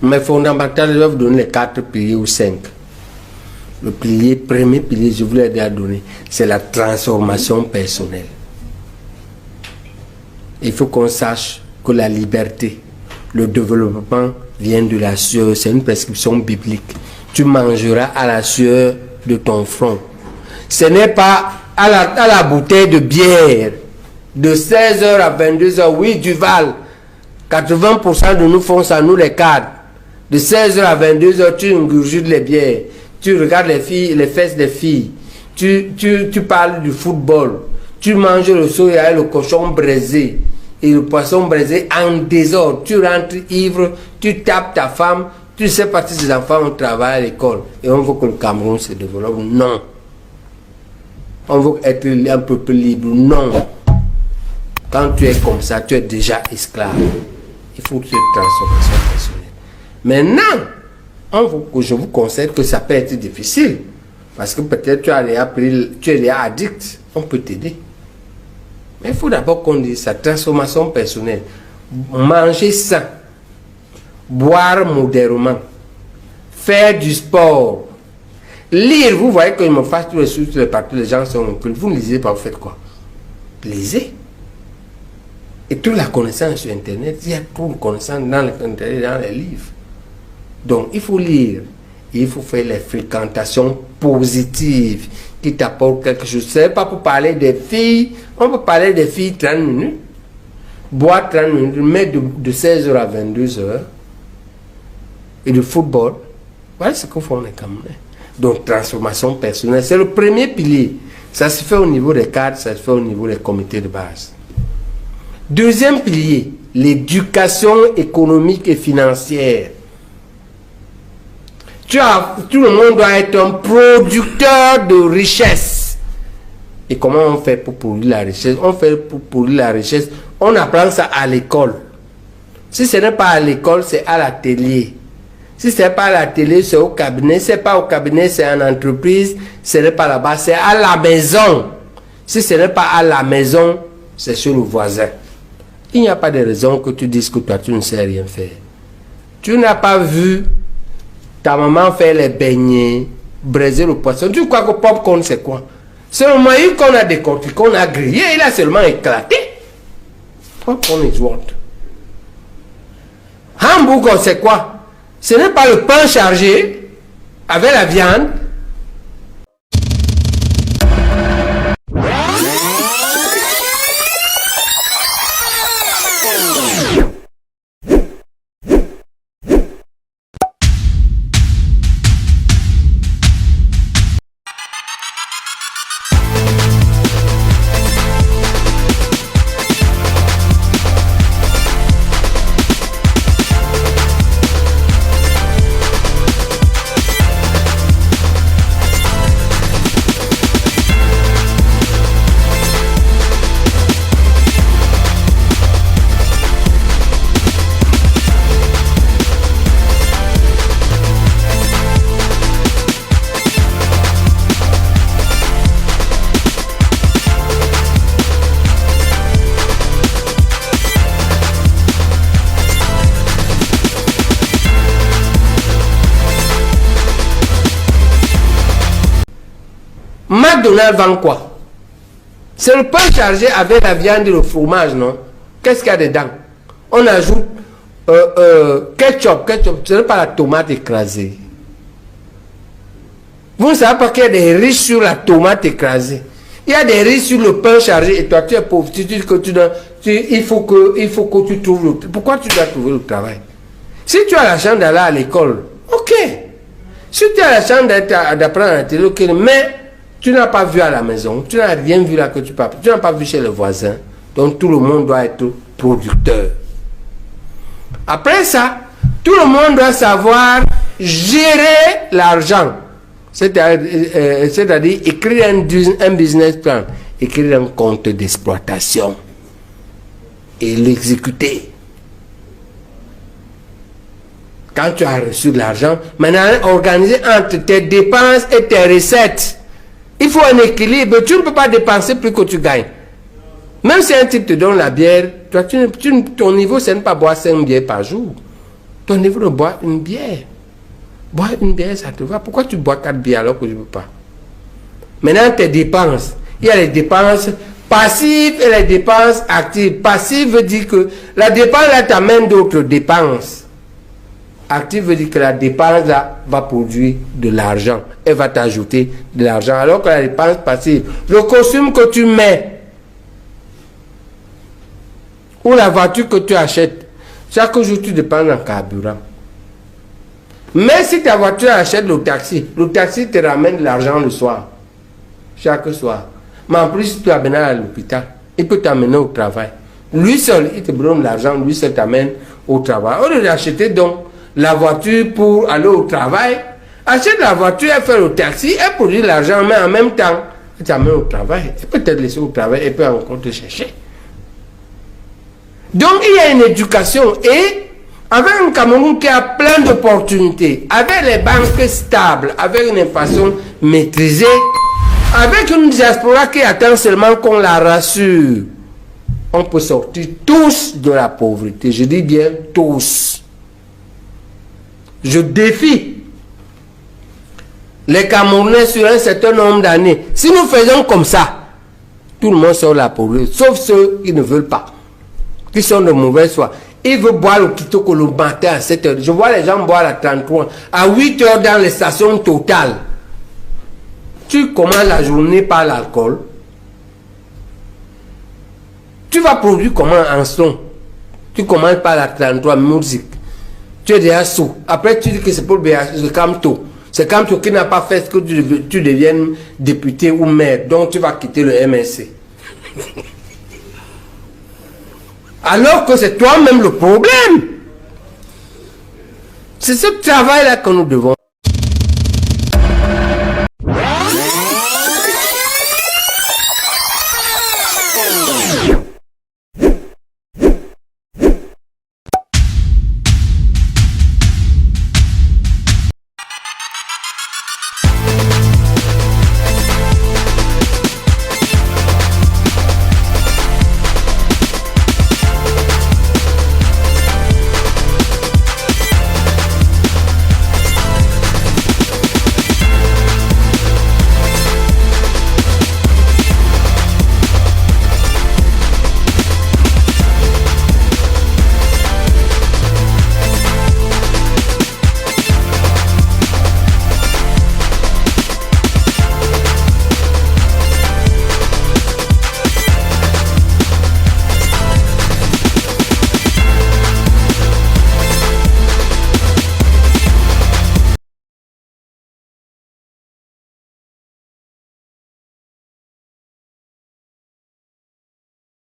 Mais fondamentalement, je vais vous donner les 4 piliers ou 5. Le premier pilier, je vous l'ai déjà donné, c'est la transformation personnelle. Il faut qu'on sache que la liberté, le développement vient de la sueur. C'est une prescription biblique. Tu mangeras à la sueur de ton front. Ce n'est pas à la bouteille de bière de 16h à 22h. Oui, Duval, 80% de nous font ça, nous les cadres. De 16h à 22h, tu ingurgites les bières. Tu regardes les filles, les fesses des filles. Tu parles du football. Tu manges le soya et le cochon braisé. Et le poisson braisé en désordre. Tu rentres ivre, tu tapes ta femme. Tu sais pas si tes enfants ont travaillé à l'école. Et on veut que le Cameroun se développe. Non. On veut être un peu plus libre. Non. Quand tu es comme ça, tu es déjà esclave. Il faut cette transformation personnelle. Maintenant, je vous conseille que ça peut être difficile. Parce que peut-être tu es déjà addict. On peut t'aider. Mais il faut d'abord qu'on dise sa transformation personnelle. Manger sain. Boire modérément. Faire du sport. Lire. Vous voyez que je me fasse tous les sous, tous les partout, les gens sont occultes. Vous ne lisez pas, vous faites quoi? Lisez. Et toute la connaissance sur Internet, il y a toute la connaissance dans les livres. Donc, il faut lire. Il faut faire les fréquentations positives qui t'apportent quelque chose. Ce n'est pas pour parler des filles. On peut parler des filles 30 minutes. Boire 30 minutes, mais de 16h à 22h. Et de football. Voilà ce que font les Camerounais. Donc, transformation personnelle. C'est le premier pilier. Ça se fait au niveau des cadres, ça se fait au niveau des comités de base. Deuxième pilier, l'éducation économique et financière. Tout le monde doit être un producteur de richesse. Et comment on fait pour produire la richesse? On fait pour produire la richesse, on apprend ça à l'école. Si ce n'est pas à l'école, c'est à l'atelier. Si ce n'est pas à l'atelier, c'est au cabinet. Si ce n'est pas au cabinet, c'est en entreprise. Ce n'est pas là-bas, c'est à la maison. Si ce n'est pas à la maison, c'est chez le voisin. Il n'y a pas de raison que tu dises que toi, tu ne sais rien faire. Tu n'as pas vu ta maman faire les beignets, braiser le poisson. Tu crois que popcorn, c'est quoi? C'est le maïs qu'on a décortiqué, qu'on a grillé, il a seulement éclaté. Popcorn is what? Hamburger, c'est quoi? Ce n'est pas le pain chargé avec la viande. McDonald's vend quoi? C'est le pain chargé avec la viande et le fromage, non? Qu'est-ce qu'il y a dedans? On ajoute ketchup. Ce n'est pas la tomate écrasée. Vous ne savez pas qu'il y a des riches sur la tomate écrasée. Il y a des riches sur le pain chargé et toi tu es pauvre. Tu dis que il faut que tu trouves le travail. Pourquoi tu dois trouver le travail? Si tu as la chance d'aller à l'école, ok. Si tu as la chance d'apprendre à la télé, ok. Mais tu n'as pas vu à la maison, tu n'as rien vu là que tu parles, tu n'as pas vu chez le voisin. Donc tout le monde doit être producteur. Après ça, tout le monde doit savoir gérer l'argent. C'est-à-dire écrire un business plan, écrire un compte d'exploitation et l'exécuter. Quand tu as reçu de l'argent, maintenant organiser entre tes dépenses et tes recettes. Il faut un équilibre. Tu ne peux pas dépenser plus que tu gagnes. Même si un type te donne la bière, toi, ton niveau, c'est ne pas boire 5 bières par jour. ton niveau de boire une bière. Boire une bière, ça te va. Pourquoi tu bois 4 bières alors que je ne peux pas? Maintenant, tes dépenses. Il y a les dépenses passives et les dépenses actives. Passive veut dire que la dépense là t'amène d'autres dépenses. Active veut dire que la dépense là va produire de l'argent. Elle va t'ajouter de l'argent. Alors que la dépense passive, le costume que tu mets ou la voiture que tu achètes, chaque jour tu dépenses en carburant. Mais si ta voiture achète le taxi te ramène de l'argent le soir. Chaque soir. Mais en plus, si tu amènes à l'hôpital, il peut t'amener au travail. Lui seul, il te donne l'argent, lui seul t'amène au travail. Au lieu d'acheter donc la voiture pour aller au travail, achète la voiture, elle fait le taxi, elle produit l'argent, mais en même temps, elle t'amène au travail. Elle peut te laisser au travail, elle peut encore te chercher. Donc, il y a une éducation et avec un Cameroun qui a plein d'opportunités, avec les banques stables, avec une inflation maîtrisée, avec une diaspora qui attend seulement qu'on la rassure, on peut sortir tous de la pauvreté. Je dis bien tous. Je défie les Camerounais sur un certain nombre d'années. Si nous faisons comme ça, tout le monde sort de la pauvreté, sauf ceux qui ne veulent pas, qui sont de mauvaise foi. Ils veulent boire le kitoko le matin à 7 h. Je vois les gens boire à 33, à 8 h dans les stations Total. Tu commences la journée par l'alcool. Tu vas produire comment en son? Tu commences par la 33 musique. Tu es déjà sous. Après tu dis que c'est pour le Camto. C'est Camto qui n'a pas fait ce que tu deviennes député ou maire. Donc tu vas quitter le MSC. Alors que c'est toi-même le problème. C'est ce travail-là que nous devons.